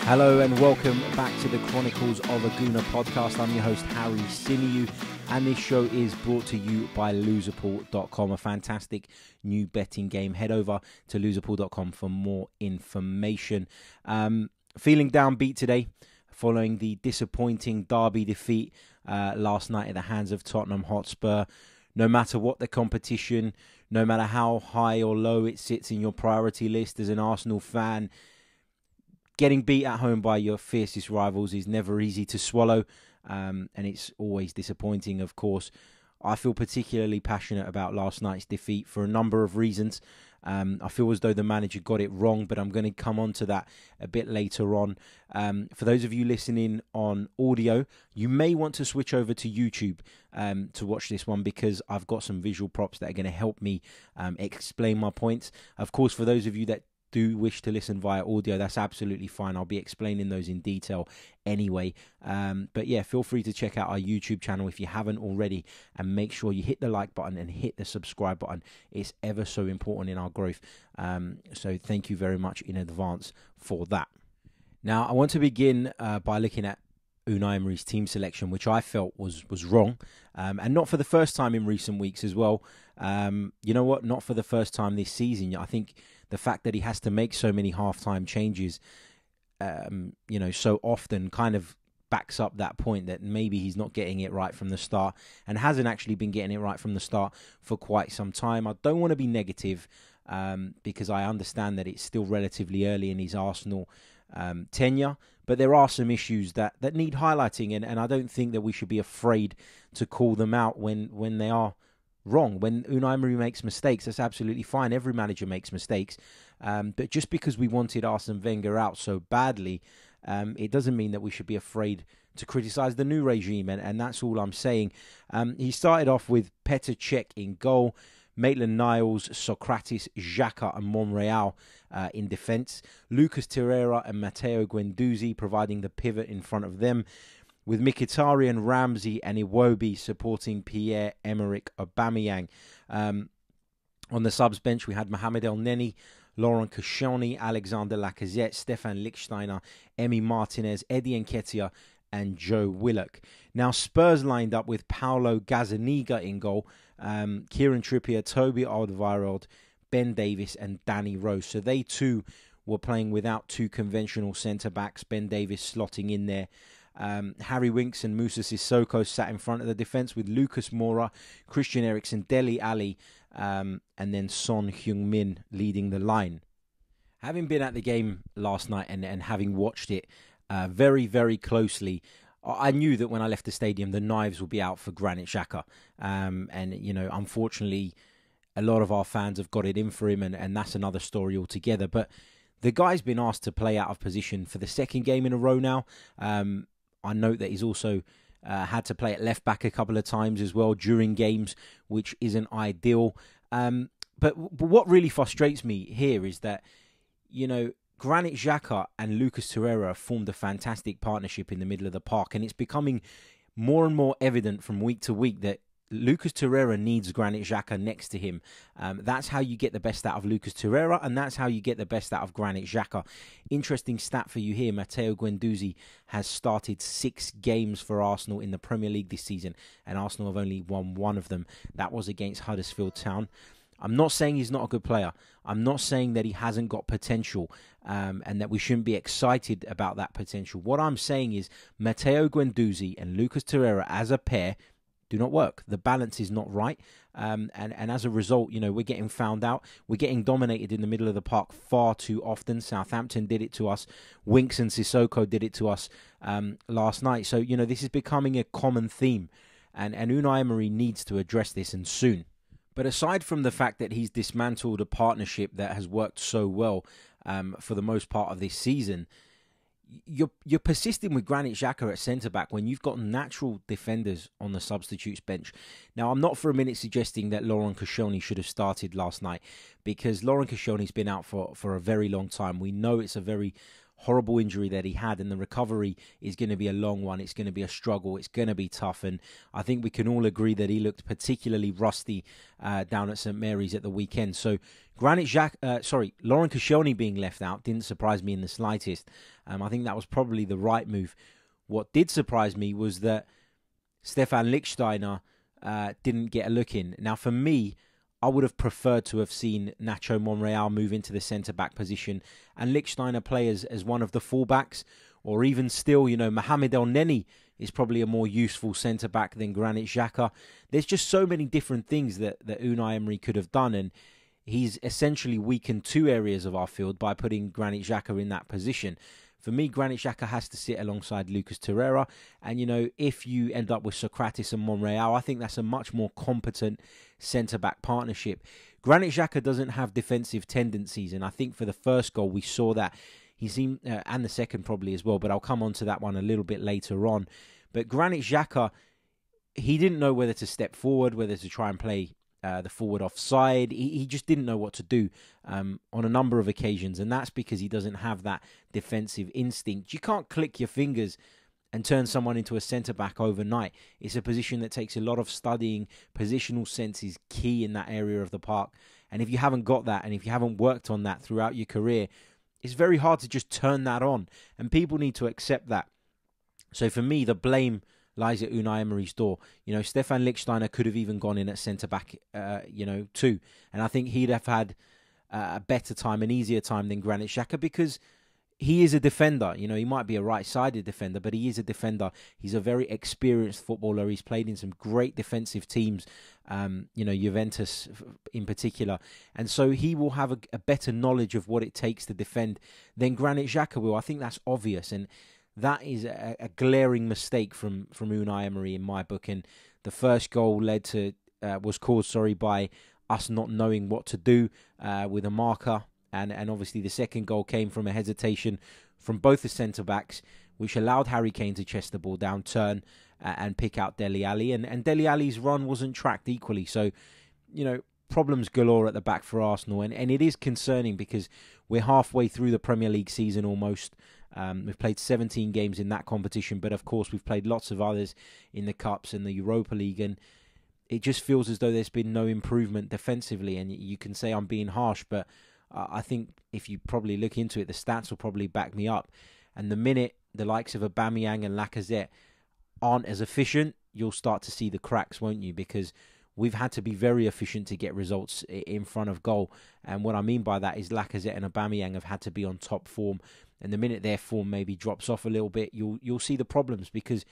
Hello and welcome back to the Chronicles of a Gooner podcast. I'm your host, Harry Symeou, and this show is brought to you by loserpool.com, a fantastic new betting game. Head over to loserpool.com for more information. Feeling downbeat today following the disappointing derby defeat last night at the hands of Tottenham Hotspur. No matter what the competition, no matter how high or low it sits in your priority list as an Arsenal fan, getting beat at home by your fiercest rivals is never easy to swallow, and it's always disappointing, of course. I feel particularly passionate about last night's defeat for a number of reasons. I feel as though the manager got it wrong, but I'm going to come on to that a bit later on. For those of you listening on audio, you may want to switch over to YouTube to watch this one, because I've got some visual props that are going to help me explain my points. Of course, for those of you that do wish to listen via audio, that's absolutely fine. I'll be explaining those in detail anyway. But yeah, feel free to check out our YouTube channel if you haven't already, and make sure you hit the like button and hit the subscribe button. It's ever so important in our growth. So thank you very much in advance for that. Now, I want to begin by looking at Unai Emery's team selection, which I felt was wrong, and not for the first time in recent weeks as well. You know what? Not for the first time this season. I think the fact that he has to make so many halftime changes, so often, kind of backs up that point that maybe he's not getting it right from the start, and hasn't actually been getting it right from the start for quite some time. I don't want to be negative, because I understand that it's still relatively early in his Arsenal tenure, but there are some issues that need highlighting, and I don't think that we should be afraid to call them out when they are wrong. When Unai Emery makes mistakes, that's absolutely fine. Every manager makes mistakes, but just because we wanted Arsene Wenger out so badly, it doesn't mean that we should be afraid to criticise the new regime, and that's all I'm saying. He started off with Petr Cech in goal, Maitland-Niles, Socrates, Xhaka and Monreal in defence, Lucas Torreira and Matteo Guendouzi providing the pivot in front of them, with Mkhitaryan, Ramsey and Iwobi supporting Pierre-Emerick Aubameyang. On the subs bench, we had Mohamed Elneny, Laurent Koscielny, Alexandre Lacazette, Stefan Lichtsteiner, Emi Martinez, Eddie Nketiah and Joe Willock. Now, Spurs lined up with Paulo Gazzaniga in goal, Kieran Trippier, Toby Alderweireld, Ben Davies and Danny Rose. So they too were playing without two conventional centre-backs, Ben Davies slotting in there. Harry Winks and Moussa Sissoko sat in front of the defence, with Lucas Moura, Christian Eriksen, Dele Alli, and then Son Heung-min leading the line. Having been at the game last night and having watched it very, very closely, I knew that when I left the stadium, the knives would be out for Granit Xhaka. Unfortunately, a lot of our fans have got it in for him, and that's another story altogether. But the guy's been asked to play out of position for the second game in a row now. I note that he's also had to play at left back a couple of times as well during games, which isn't ideal. But what really frustrates me here is that, Granit Xhaka and Lucas Torreira have formed a fantastic partnership in the middle of the park, and it's becoming more and more evident from week to week that Lucas Torreira needs Granit Xhaka next to him. That's how you get the best out of Lucas Torreira, and that's how you get the best out of Granit Xhaka. Interesting stat for you here, Matteo Guendouzi has started 6 games for Arsenal in the Premier League this season, and Arsenal have only won 1 of them. That was against Huddersfield Town. I'm not saying he's not a good player. I'm not saying that he hasn't got potential, and that we shouldn't be excited about that potential. What I'm saying is Matteo Guendouzi and Lucas Torreira as a pair do not work. The balance is not right, and as a result, we're getting found out. We're getting dominated in the middle of the park far too often. Southampton did it to us. Winks and Sissoko did it to us last night. So this is becoming a common theme, and Unai Emery needs to address this, and soon. But aside from the fact that he's dismantled a partnership that has worked so well for the most part of this season, you're persisting with Granit Xhaka at centre-back when you've got natural defenders on the substitutes bench. Now, I'm not for a minute suggesting that Laurent Koscielny should have started last night, because Laurent Koscielny's been out for a very long time. We know it's a very horrible injury that he had, and the recovery is going to be a long one. It's going to be a struggle. It's going to be tough, and I think we can all agree that he looked particularly rusty down at St Mary's at the weekend. So Laurent Koscielny being left out didn't surprise me in the slightest. I think that was probably the right move. What did surprise me was that Stefan Lichtsteiner didn't get a look in. Now, for me, I would have preferred to have seen Nacho Monreal move into the centre-back position and Lichtsteiner play as one of the full-backs, or even still, Mohamed El Neni is probably a more useful centre-back than Granit Xhaka. There's just so many different things that Unai Emery could have done, and he's essentially weakened two areas of our field by putting Granit Xhaka in that position. For me, Granit Xhaka has to sit alongside Lucas Torreira. And, if you end up with Socrates and Monreal, I think that's a much more competent centre-back partnership. Granit Xhaka doesn't have defensive tendencies. And I think for the first goal, we saw that. He seemed, and the second probably as well, but I'll come on to that one a little bit later on. But Granit Xhaka, he didn't know whether to step forward, whether to try and play the forward offside. He just didn't know what to do on a number of occasions, and that's because he doesn't have that defensive instinct. You can't click your fingers and turn someone into a centre-back overnight. It's a position that takes a lot of studying. Positional sense is key in that area of the park, and if you haven't got that, and if you haven't worked on that throughout your career, it's very hard to just turn that on, and people need to accept that. So for me, the blame lies at Unai Emery's door. Stefan Lichtsteiner could have even gone in at centre-back, too. And I think he'd have had a better time, an easier time than Granit Xhaka, because he is a defender. He might be a right-sided defender, but he is a defender. He's a very experienced footballer. He's played in some great defensive teams, Juventus in particular. And so he will have a better knowledge of what it takes to defend than Granit Xhaka will. I think that's obvious. And that is a glaring mistake from Unai Emery in my book. And the first goal was caused by us not knowing what to do with a marker. And obviously the second goal came from a hesitation from both the centre-backs, which allowed Harry Kane to chest the ball down, turn and pick out Dele Alli. And Dele Alli's run wasn't tracked equally. So, problems galore at the back for Arsenal. And it is concerning because we're halfway through the Premier League season almost. We've played 17 games in that competition, but of course we've played lots of others in the Cups and the Europa League, and it just feels as though there's been no improvement defensively. And you can say I'm being harsh, but I think if you probably look into it, the stats will probably back me up. And the minute the likes of Aubameyang and Lacazette aren't as efficient, you'll start to see the cracks, won't you? Because we've had to be very efficient to get results in front of goal. And what I mean by that is Lacazette and Aubameyang have had to be on top form. And the minute their form maybe drops off a little bit, you'll see the problems, because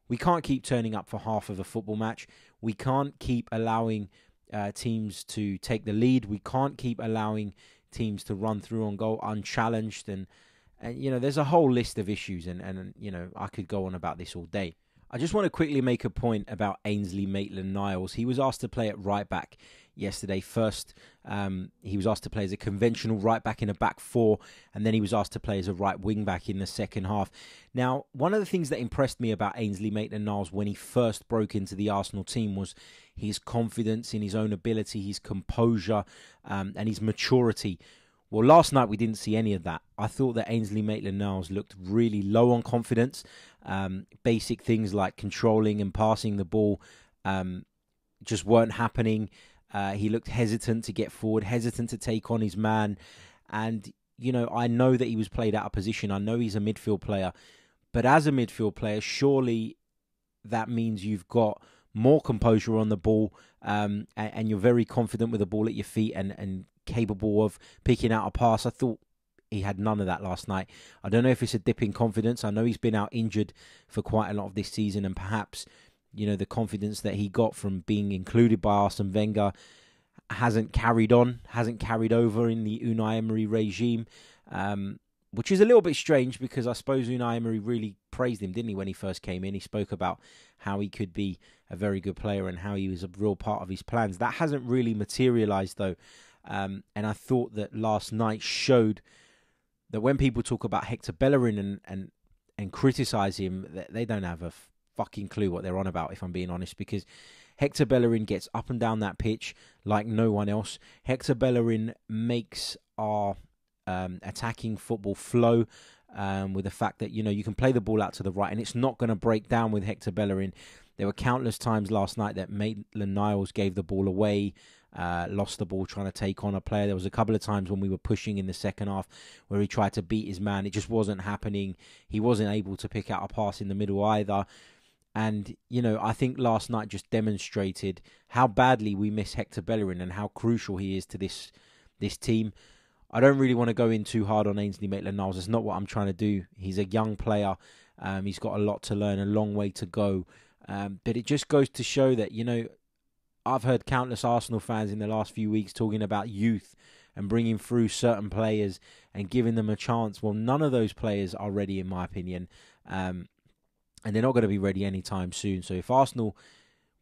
we can't keep turning up for half of a football match. We can't keep allowing teams to take the lead. We can't keep allowing teams to run through on goal unchallenged. And there's a whole list of issues, and I could go on about this all day. I just want to quickly make a point about Ainsley Maitland-Niles. He was asked to play at right back yesterday. First, he was asked to play as a conventional right back in a back four, and then he was asked to play as a right wing back in the second half. Now, one of the things that impressed me about Ainsley Maitland-Niles when he first broke into the Arsenal team was his confidence in his own ability, his composure, and his maturity. Well, last night we didn't see any of that. I thought that Ainsley Maitland-Niles looked really low on confidence. Basic things like controlling and passing the ball just weren't happening. He looked hesitant to get forward, hesitant to take on his man. And, I know that he was played out of position. I know he's a midfield player. But as a midfield player, surely that means you've got more composure on the ball and you're very confident with the ball at your feet and capable of picking out a pass. I thought he had none of that last night. I don't know if it's a dip in confidence. I know he's been out injured for quite a lot of this season, and perhaps, the confidence that he got from being included by Arsene Wenger hasn't carried over in the Unai Emery regime, which is a little bit strange because I suppose Unai Emery really praised him, didn't he, when he first came in? He spoke about how he could be a very good player and how he was a real part of his plans. That hasn't really materialised, though. And I thought that last night showed that when people talk about Hector Bellerin and criticise him, they don't have a fucking clue what they're on about, if I'm being honest, because Hector Bellerin gets up and down that pitch like no one else. Hector Bellerin makes our attacking football flow. with the fact that, you can play the ball out to the right and it's not going to break down with Hector Bellerin. There were countless times last night that Maitland-Niles gave the ball away, lost the ball trying to take on a player. There was a couple of times when we were pushing in the second half where he tried to beat his man. It just wasn't happening. He wasn't able to pick out a pass in the middle either. And, I think last night just demonstrated how badly we miss Hector Bellerin and how crucial he is to this team. I don't really want to go in too hard on Ainsley Maitland-Niles. That's not what I'm trying to do. He's a young player. He's got a lot to learn, a long way to go. But it just goes to show that, I've heard countless Arsenal fans in the last few weeks talking about youth and bringing through certain players and giving them a chance. Well, none of those players are ready, in my opinion. And they're not going to be ready anytime soon. So if Arsenal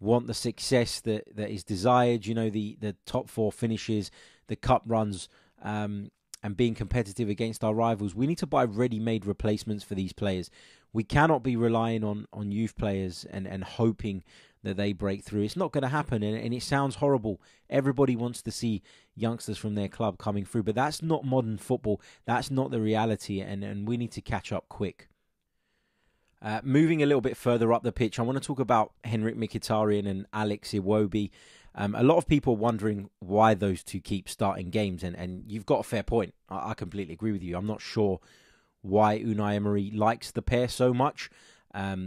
want the success that is desired, the top 4 finishes, the cup runs, and being competitive against our rivals, we need to buy ready-made replacements for these players. We cannot be relying on youth players and hoping that they break through. It's not going to happen, and it sounds horrible. Everybody wants to see youngsters from their club coming through, but that's not modern football. That's not the reality, and we need to catch up quick. Moving a little bit further up the pitch, I want to talk about Henrikh Mkhitaryan and Alex Iwobi. A lot of people are wondering why those two keep starting games, and you've got a fair point. I completely agree with you. I'm not sure why Unai Emery likes the pair so much.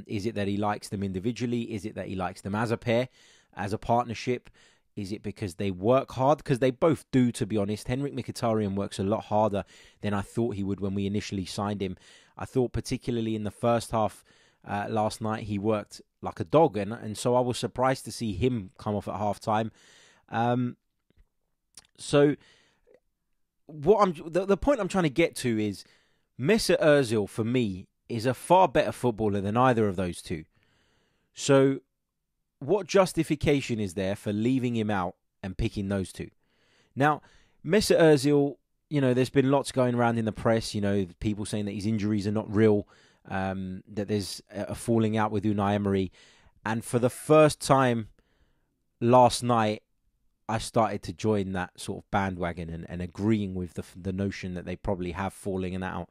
Is it that he likes them individually? Is it that he likes them as a pair, as a partnership? Is it because they work hard? Because they both do, to be honest. Henrikh Mkhitaryan works a lot harder than I thought he would when we initially signed him. I thought particularly in the first half last night he worked like a dog, and so I was surprised to see him come off at half-time. So the point I'm trying to get to is Mesut Ozil, for me, is a far better footballer than either of those two. So what justification is there for leaving him out and picking those two? Now, Mesut Ozil, there's been lots going around in the press, people saying that his injuries are not real, that there's a falling out with Unai Emery. And for the first time last night, I started to join that sort of bandwagon and agreeing with the notion that they probably have fallen out.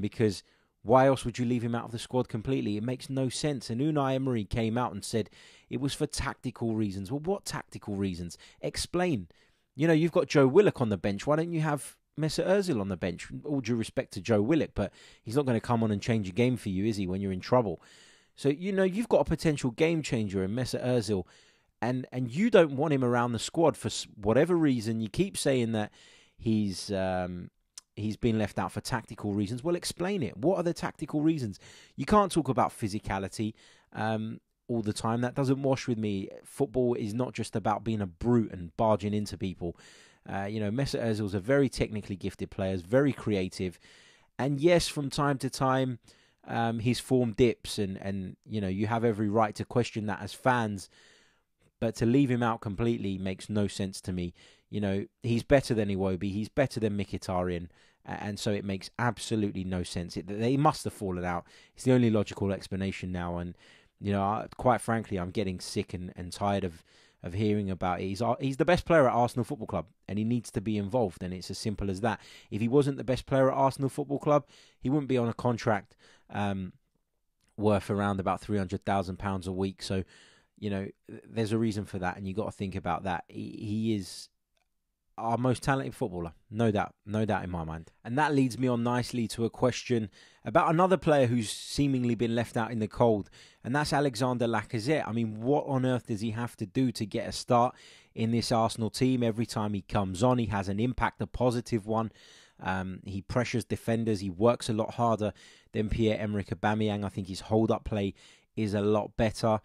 Because why else would you leave him out of the squad completely? It makes no sense. And Unai Emery came out and said it was for tactical reasons. Well, what tactical reasons? Explain. You've got Joe Willock on the bench. Why don't you have Mesut Ozil on the bench? All due respect to Joe Willock, but he's not going to come on and change a game for you, is he, when you're in trouble? So, you've got a potential game changer in Mesut Ozil, and you don't want him around the squad for whatever reason. You keep saying that he's been left out for tactical reasons. Well, explain it. What are the tactical reasons? You can't talk about physicality all the time. That doesn't wash with me. Football is not just about being a brute and barging into people. Mesut Ozil's a very technically gifted player, very creative. And yes, from time to time, his form dips and you have every right to question that as fans. But to leave him out completely makes no sense to me. He's better than Iwobi. He's better than Mkhitaryan. And so it makes absolutely no sense. They must have fallen out. It's the only logical explanation now. And, quite frankly, I'm getting sick and tired of hearing about it. He's the best player at Arsenal Football Club, and he needs to be involved. And it's as simple as that. If he wasn't the best player at Arsenal Football Club, he wouldn't be on a contract worth around about £300,000 a week. So, there's a reason for that, and you got to think about that. He is our most talented footballer, no doubt in my mind. And that leads me on nicely to a question about another player who's seemingly been left out in the cold, and that's Alexandre Lacazette. I mean, what on earth does he have to do to get a start in this Arsenal team? Every time he comes on, he has an impact, a positive one. He pressures defenders. He works a lot harder than Pierre-Emerick Aubameyang. I think his hold-up play is a lot better.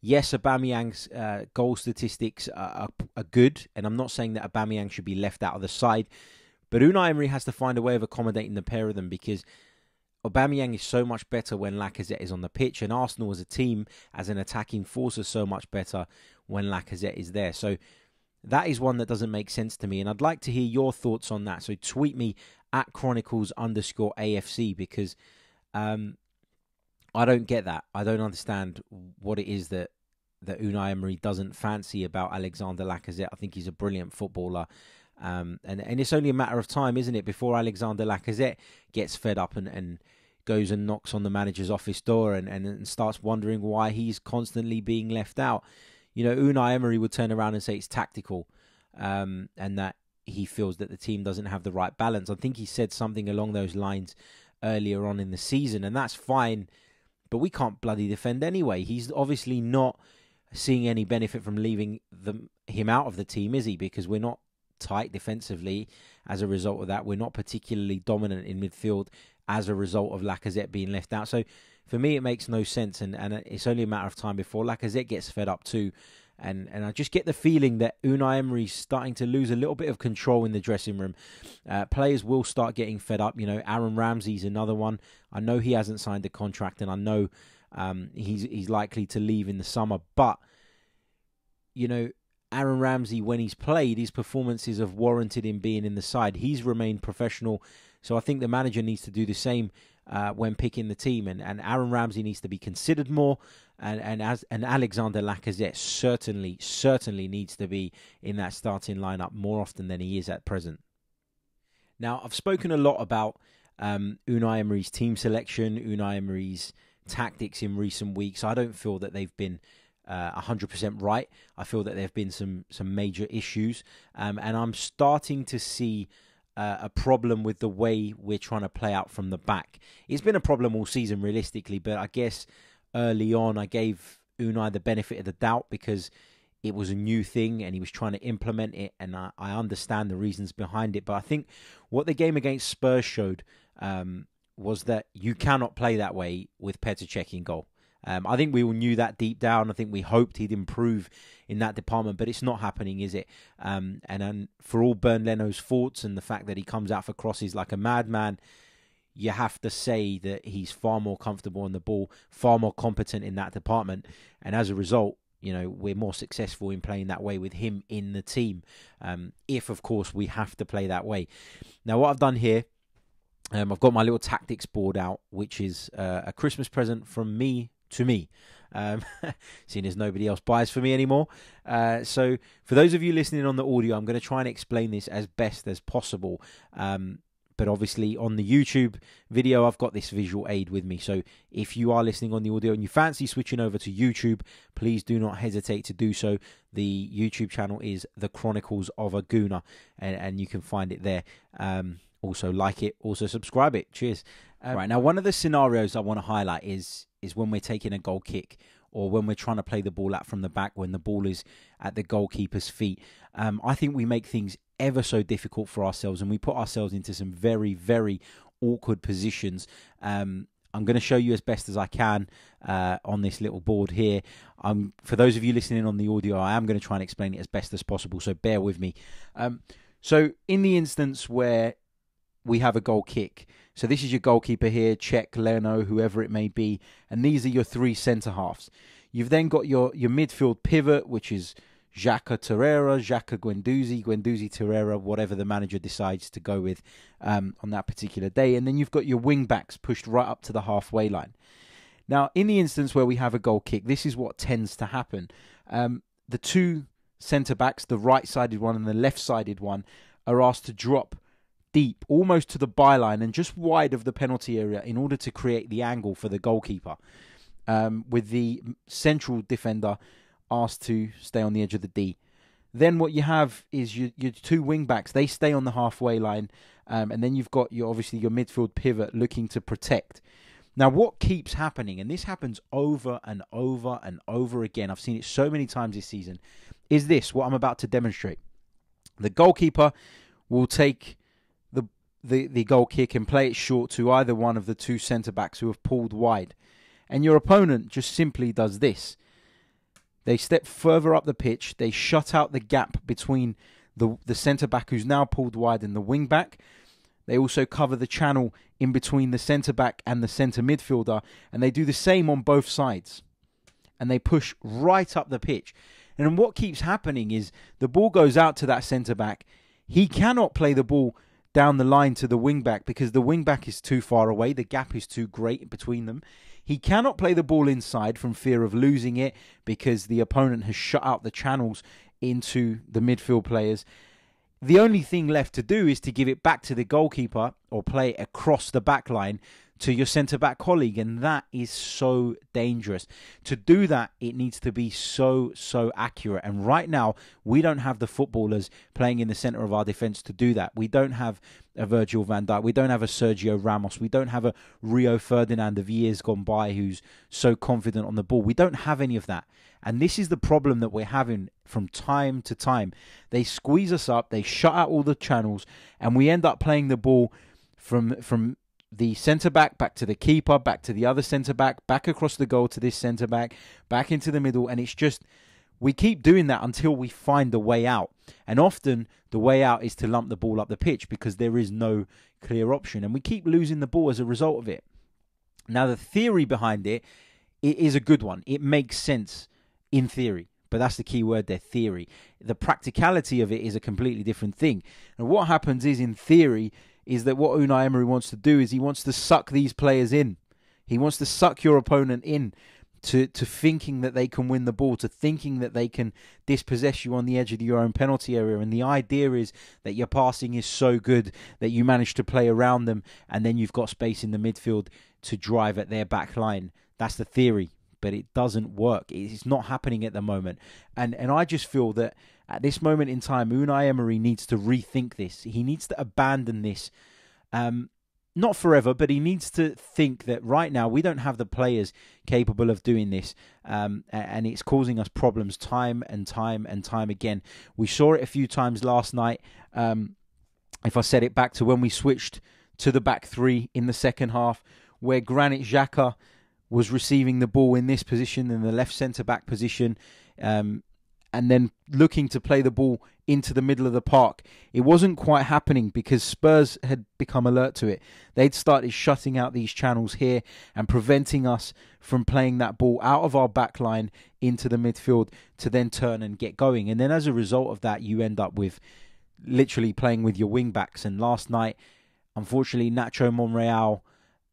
Yes, Aubameyang's goal statistics are good, and I'm not saying that Aubameyang should be left out of the side, but Unai Emery has to find a way of accommodating the pair of them, because Aubameyang is so much better when Lacazette is on the pitch, and Arsenal as a team, as an attacking force, is so much better when Lacazette is there. So that is one that doesn't make sense to me, and I'd like to hear your thoughts on that. So tweet me at Chronicles_AFC, because I don't get that. I don't understand what it is that Unai Emery doesn't fancy about Alexandre Lacazette. I think he's a brilliant footballer. And it's only a matter of time, isn't it, before Alexandre Lacazette gets fed up and goes and knocks on the manager's office door and starts wondering why he's constantly being left out. You know, Unai Emery would turn around and say it's tactical, and that he feels that the team doesn't have the right balance. I think he said something along those lines earlier on in the season, and that's fine, but we can't bloody defend anyway. He's obviously not seeing any benefit from leaving him out of the team, is he? Because we're not tight defensively as a result of that. We're not particularly dominant in midfield as a result of Lacazette being left out. So for me, it makes no sense, and it's only a matter of time before Lacazette gets fed up too. And I just get the feeling that Unai Emery's starting to lose a little bit of control in the dressing room. Players will start getting fed up. You know, Aaron Ramsey's another one. I know he hasn't signed a contract, and I know he's likely to leave in the summer. But, you know, Aaron Ramsey, when he's played, his performances have warranted him being in the side. He's remained professional. So I think the manager needs to do the same when picking the team. And Aaron Ramsey needs to be considered more. And Alexandre Lacazette certainly needs to be in that starting lineup more often than he is at present. Now, I've spoken a lot about Unai Emery's team selection, Unai Emery's tactics in recent weeks. I don't feel that they've been 100% right. I feel that there have been some major issues. And I'm starting to see a problem with the way we're trying to play out from the back. It's been a problem all season, realistically, but I guess early on I gave Unai the benefit of the doubt because it was a new thing and he was trying to implement it, and I understand the reasons behind it. But I think what the game against Spurs showed was that you cannot play that way with Petr Cech in goal. I think we all knew that deep down. I think we hoped he'd improve in that department, but it's not happening, is it? And for all Bernd Leno's faults and the fact that he comes out for crosses like a madman, you have to say that he's far more comfortable on the ball, far more competent in that department. And as a result, you know, we're more successful in playing that way with him in the team. If, of course, we have to play that way. Now, what I've done here, I've got my little tactics board out, which is a Christmas present from me to me, seeing as nobody else buys for me anymore. So for those of you listening on the audio, I'm going to try and explain this as best as possible. But obviously on the YouTube video, I've got this visual aid with me. So if you are listening on the audio and you fancy switching over to YouTube, please do not hesitate to do so. The YouTube channel is The Chronicles of a Gooner, and you can find it there. Also like it, also subscribe it. Cheers. Right, now one of the scenarios I want to highlight is when we're taking a goal kick, or when we're trying to play the ball out from the back when the ball is at the goalkeeper's feet. I think we make things ever so difficult for ourselves, and we put ourselves into some very, very awkward positions. I'm going to show you as best as I can on this little board here. For those of you listening on the audio, I am going to try and explain it as best as possible, so bear with me. So in the instance where we have a goal kick, so this is your goalkeeper here, Cech, Leno, whoever it may be, and these are your three centre-halves. You've then got your midfield pivot, which is Xhaka Torreira, Xhaka Guendouzi, Torreira, whatever the manager decides to go with on that particular day. And then you've got your wing-backs pushed right up to the halfway line. Now, in the instance where we have a goal kick, this is what tends to happen. The two centre-backs, the right-sided one and the left-sided one, are asked to drop deep, almost to the byline and just wide of the penalty area in order to create the angle for the goalkeeper, with the central defender asked to stay on the edge of the D. Then what you have is your two wing-backs. They stay on the halfway line, and then you've got obviously your midfield pivot looking to protect. Now, what keeps happening, and this happens over and over and over again, I've seen it so many times this season, is this, what I'm about to demonstrate. The goalkeeper will take the goal kick and play it short to either one of the two centre-backs who have pulled wide. And your opponent just simply does this. They step further up the pitch. They shut out the gap between the centre-back who's now pulled wide and the wing-back. They also cover the channel in between the centre-back and the centre midfielder. And they do the same on both sides. And they push right up the pitch. And what keeps happening is the ball goes out to that centre-back. He cannot play the ball down the line to the wing-back because the wing-back is too far away. The gap is too great between them. He cannot play the ball inside from fear of losing it because the opponent has shut out the channels into the midfield players. the only thing left to do is to give it back to the goalkeeper or play it across the back line to your centre-back colleague, and that is so dangerous. To do that, it needs to be so accurate, and right now, we don't have the footballers playing in the centre of our defence to do that. We don't have a Virgil van Dijk, we don't have a Sergio Ramos, we don't have a Rio Ferdinand of years gone by who's so confident on the ball. We don't have any of that, and this is the problem that we're having from time to time. They squeeze us up, they shut out all the channels, and we end up playing the ball from the centre-back, back to the keeper, back to the other centre-back, back across the goal to this centre-back, back into the middle, and it's just, we keep doing that until we find the way out. And often, the way out is to lump the ball up the pitch because there is no clear option, and we keep losing the ball as a result of it. Now, the theory behind it is a good one. It makes sense in theory, but that's the key word there, theory. The practicality of it is a completely different thing. And what happens is, in theory, is that what Unai Emery wants to do is he wants to suck these players in. He wants to suck your opponent in to thinking that they can win the ball, to thinking that they can dispossess you on the edge of your own penalty area. And the idea is that your passing is so good that you manage to play around them, and then you've got space in the midfield to drive at their back line. That's the theory, but it doesn't work. It's not happening at the moment. And I just feel that at this moment in time, Unai Emery needs to rethink this. He needs to abandon this. Not forever, but he needs to think that right now we don't have the players capable of doing this. And it's causing us problems time and time again. We saw it a few times last night. If I set it back to when we switched to the back three in the second half, where Granit Xhaka was receiving the ball in this position, in the left centre-back position, and then looking to play the ball into the middle of the park. It wasn't quite happening because Spurs had become alert to it. They'd started shutting out these channels here and preventing us from playing that ball out of our back line into the midfield to then turn and get going. And then as a result of that, you end up with literally playing with your wing-backs. And last night, unfortunately, Nacho Monreal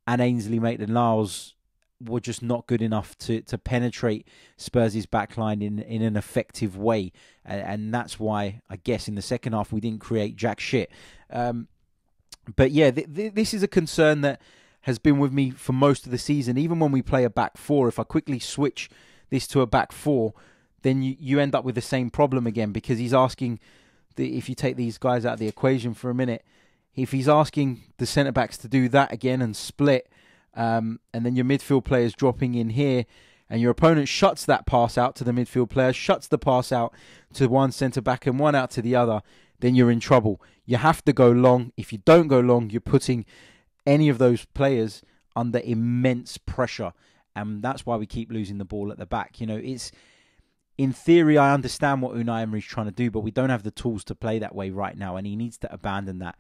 and Ainsley Maitland-Niles were just not good enough to penetrate Spurs' backline in an effective way. And that's why, I guess, in the second half, we didn't create jack shit. But yeah, this is a concern that has been with me for most of the season. Even when we play a back four, if I quickly switch this to a back four, then you end up with the same problem again, because he's asking, if you take these guys out of the equation for a minute, if he's asking the centre-backs to do that again and split, and then your midfield players dropping in here, and your opponent shuts that pass out to the midfield player, shuts the pass out to one centre-back and one out to the other, then you're in trouble. You have to go long. If you don't go long, you're putting any of those players under immense pressure, and that's why we keep losing the ball at the back. You know, it's, in theory, I understand what Unai Emery is trying to do, but we don't have the tools to play that way right now, and he needs to abandon that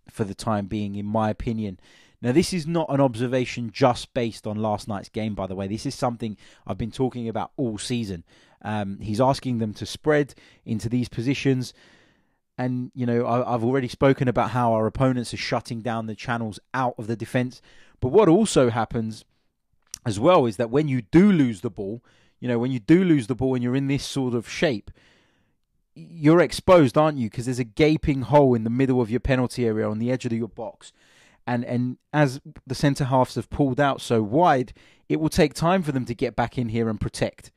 for the time being, in my opinion. Now, this is not an observation just based on last night's game, by the way. This is something I've been talking about all season. He's asking them to spread into these positions. And, you know, I've already spoken about how our opponents are shutting down the channels out of the defence. But what also happens as well is that when you do lose the ball, you know, when you do lose the ball and you're in this sort of shape, you're exposed, aren't you? Because there's a gaping hole in the middle of your penalty area on the edge of your box. And as the centre-halves have pulled out so wide, it will take time for them to get back in here and protect.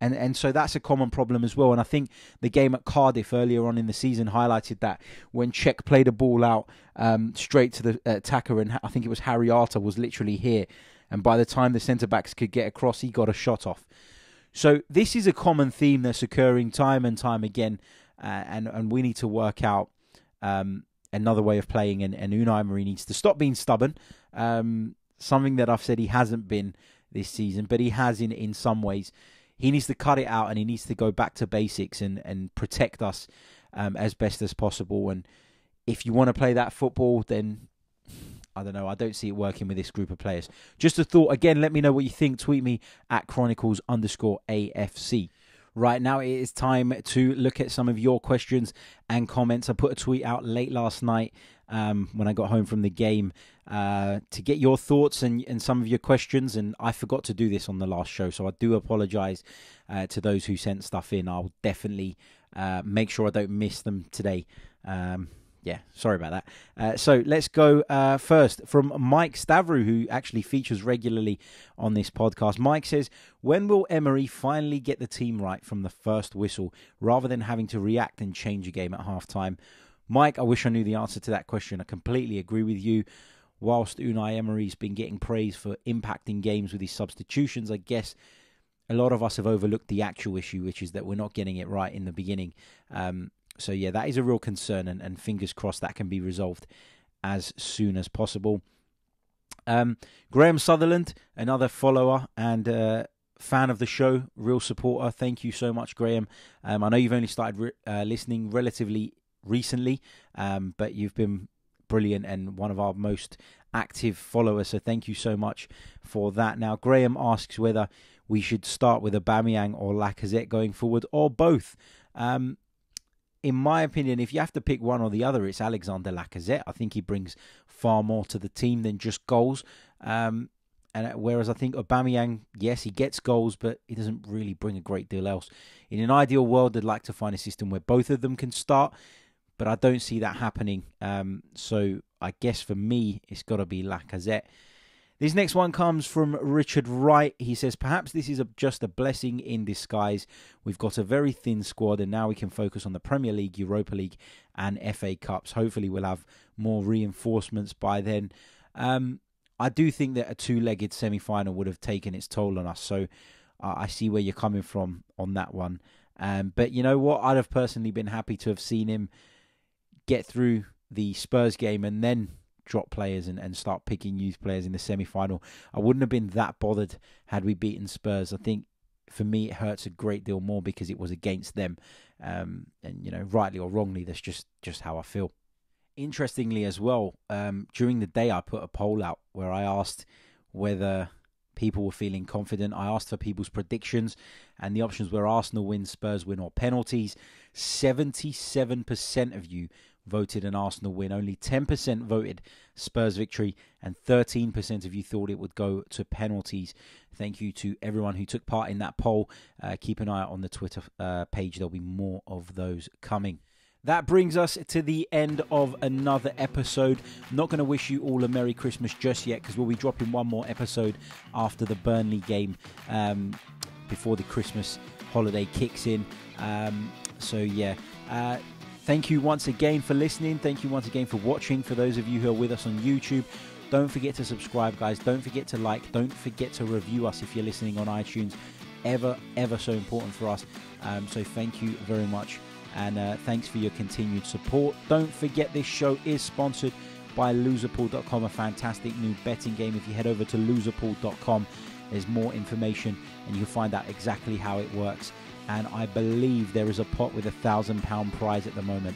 And so that's a common problem as well. And I think the game at Cardiff earlier on in the season highlighted that, when Cech played a ball out straight to the attacker, and I think it was Harry Arter was literally here. And by the time the centre-backs could get across, he got a shot off. So this is a common theme that's occurring time and time again. And we need to work out another way of playing, and Unai Emery needs to stop being stubborn. Something that I've said he hasn't been this season, but he has in some ways. He needs to cut it out, and he needs to go back to basics and protect us as best as possible. And if you want to play that football, then I don't know. I don't see it working with this group of players. Just a thought. Again, let me know what you think. Tweet me at Chronicles_AFC. Right now, it is time to look at some of your questions and comments. I put a tweet out late last night when I got home from the game to get your thoughts and some of your questions, and I forgot to do this on the last show, so I do apologise to those who sent stuff in. I'll definitely make sure I don't miss them today. Yeah, sorry about that. So let's go first from Mike Stavru, who actually features regularly on this podcast. Mike says, when will Emery finally get the team right from the first whistle, rather than having to react and change a game at halftime? Mike, I wish I knew the answer to that question. I completely agree with you. Whilst Unai Emery's been getting praise for impacting games with his substitutions, I guess a lot of us have overlooked the actual issue, which is that we're not getting it right in the beginning. So yeah, that is a real concern, and fingers crossed that can be resolved as soon as possible. Graham Sutherland, another follower and fan of the show, real supporter. Thank you so much, Graham. I know you've only started listening relatively recently, but you've been brilliant and one of our most active followers, so thank you so much for that. Now, Graham asks whether we should start with Aubameyang or Lacazette going forward, or both. In my opinion, if you have to pick one or the other, it's Alexandre Lacazette. I think he brings far more to the team than just goals. And whereas I think Aubameyang, yes, he gets goals, but he doesn't really bring a great deal else. In an ideal world, I'd like to find a system where both of them can start, but I don't see that happening. So I guess for me, it's got to be Lacazette. This next one comes from Richard Wright. He says, perhaps this is just a blessing in disguise. We've got a very thin squad, and now we can focus on the Premier League, Europa League, and FA Cups. Hopefully we'll have more reinforcements by then. I do think that a two-legged semi-final would have taken its toll on us, so I see where you're coming from on that one. But you know what? I'd have personally been happy to have seen him get through the Spurs game and then drop players and start picking youth players in the semi-final. I wouldn't have been that bothered had we beaten Spurs. I think for me it hurts a great deal more because it was against them. And you know, rightly or wrongly, that's just how I feel. Interestingly as well, during the day I put a poll out where I asked whether people were feeling confident. I asked for people's predictions, and the options were Arsenal win, Spurs win, or penalties. 77% of you voted an Arsenal win. Only 10% voted Spurs victory, and 13% of you thought it would go to penalties. Thank you to everyone who took part in that poll. Keep an eye out on the Twitter page. There'll be more of those coming. That brings us to the end of another episode. I'm not going to wish you all a Merry Christmas just yet, because we'll be dropping one more episode after the Burnley game before the Christmas holiday kicks in. So yeah, thank you once again for listening. Thank you once again for watching. For those of you who are with us on YouTube, don't forget to subscribe, guys. Don't forget to like. Don't forget to review us if you're listening on iTunes. Ever so important for us. So thank you very much. And thanks for your continued support. Don't forget, this show is sponsored by loserpool.com, a fantastic new betting game. If you head over to loserpool.com, there's more information and you can find out exactly how it works. And I believe there is a pot with £1,000 prize at the moment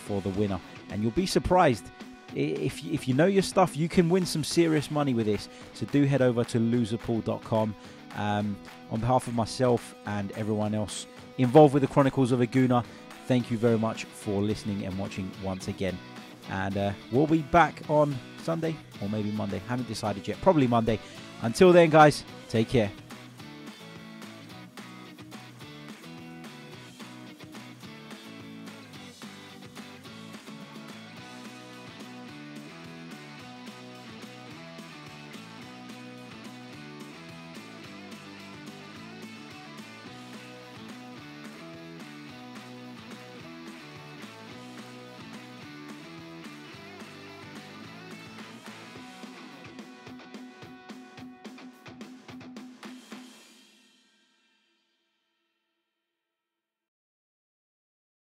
for the winner. And you'll be surprised. If you know your stuff, you can win some serious money with this. So do head over to loserpool.com. On behalf of myself and everyone else involved with the Chronicles of a Gooner, thank you very much for listening and watching once again. And we'll be back on Sunday or maybe Monday. Haven't decided yet. Probably Monday. Until then, guys, take care.